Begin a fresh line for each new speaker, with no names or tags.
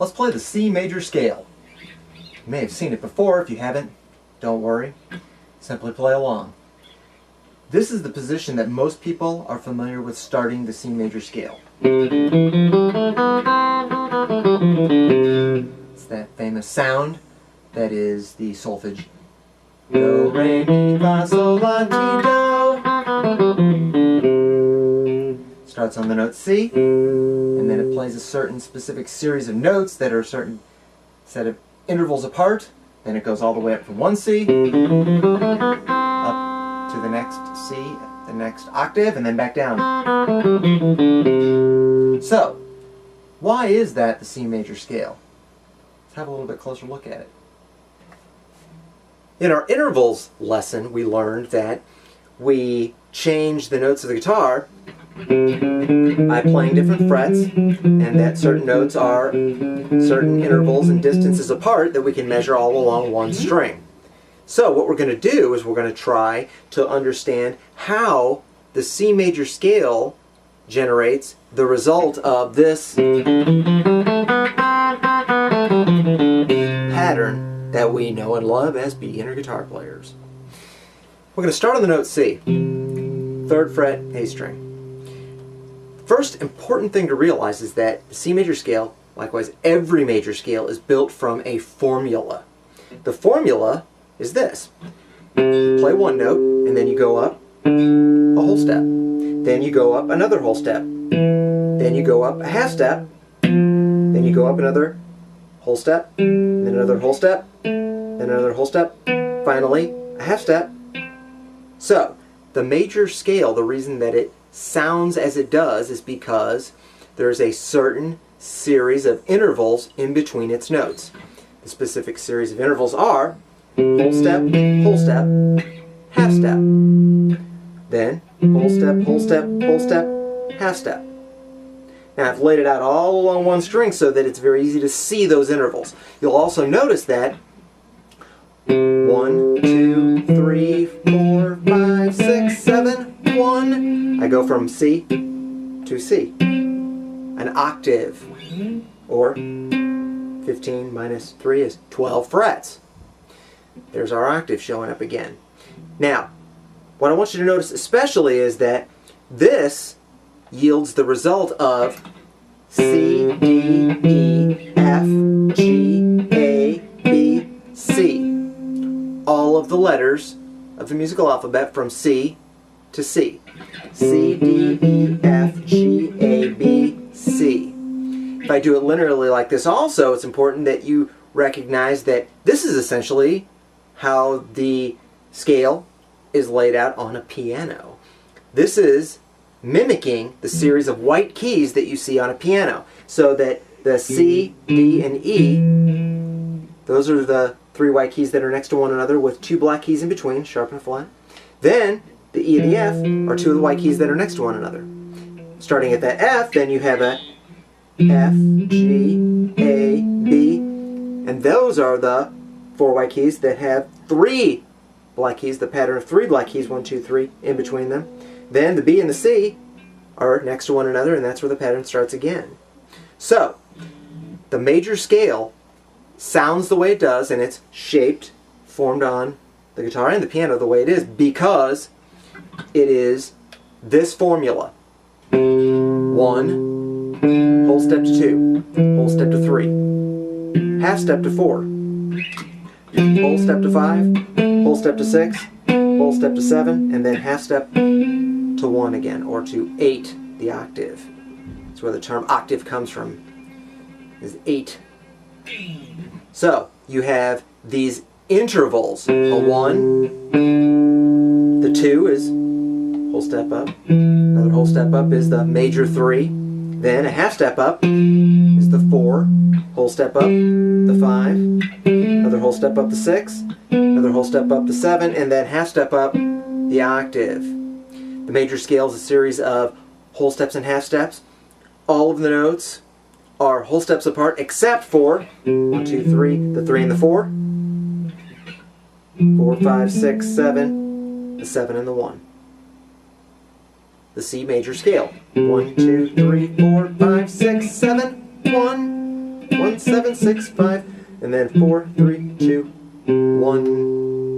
Let's play the C major scale. You may have seen it before. If you haven't, don't worry. Simply play along. This is the position that most people are familiar with starting the C major scale. It's that famous sound that is the solfege. Do, re, mi, fa, sol, la, ti, do. Starts on the note C, and then it plays a certain specific series of notes that are a certain set of intervals apart. Then it goes all the way up from one C, up to the next C, the next octave, and then back down. So, why is that the C major scale? Let's have a little bit closer look at it. In our intervals lesson, we learned that we change the notes of the guitar by playing different frets, and that certain notes are certain intervals and distances apart that we can measure all along one string. So what we're going to do is we're going to try to understand how the C major scale generates the result of this pattern that we know and love as beginner guitar players. We're going to start on the note C, 3rd fret, A string. First important thing to realize is that the C major scale, likewise every major scale, is built from a formula. The formula is this. Play one note, and then you go up a whole step. Then you go up another whole step. Then you go up a half step. Then you go up another whole step. Then another whole step. Then another whole step. Finally, a half step. So, the major scale, the reason that it sounds as it does is because there's a certain series of intervals in between its notes. The specific series of intervals are whole step, half step. Then whole step, half step. Now I've laid it out all along one string so that it's very easy to see those intervals. You'll also notice that 1, 2, 3, 4, 5, 6, 7, 1. I go from C to C. An octave, or 15 minus 3 is 12 frets. There's our octave showing up again. Now, what I want you to notice especially is that this yields the result of C, D, E, F, G, A, B, C. All of the letters of the musical alphabet from C to C. C, D, E, F, G, A, B, C. If I do it linearly like this also, it's important that you recognize that this is essentially how the scale is laid out on a piano. This is mimicking the series of white keys that you see on a piano. So that the C, D, and E, those are the 3 white keys that are next to one another with 2 black keys in between, sharp and flat. Then the E and the F are 2 of the white keys that are next to one another. Starting at that F, then you have a F, G, A, B, and those are the 4 white keys that have 3 black keys, the pattern of 3 black keys, 1, 2, 3, in between them. Then the B and the C are next to one another, and that's where the pattern starts again. So, the major scale sounds the way it does, and it's shaped, formed on the guitar and the piano the way it is because it is this formula. 1, whole step to 2, whole step to 3, half step to 4, whole step to 5, whole step to 6, whole step to 7, and then half step to 1 again, or to 8, the octave. That's where the term octave comes from, is 8. So, you have these intervals. A 1, the 2 is whole step up, another whole step up is the major 3, then a half step up is the 4, whole step up, the 5, another whole step up, the 6, another whole step up, the 7, and then half step up, the octave. The major scale is a series of whole steps and half steps. All of the notes are whole steps apart except for 1, 2, 3, the 3 and the 4, 4, 5, 6, 7, the 7 and the 1. The C major scale. 1, 2, 3, 4, 5, 6, 7, 1. 1 7 6 5, and then 4 3 2 1.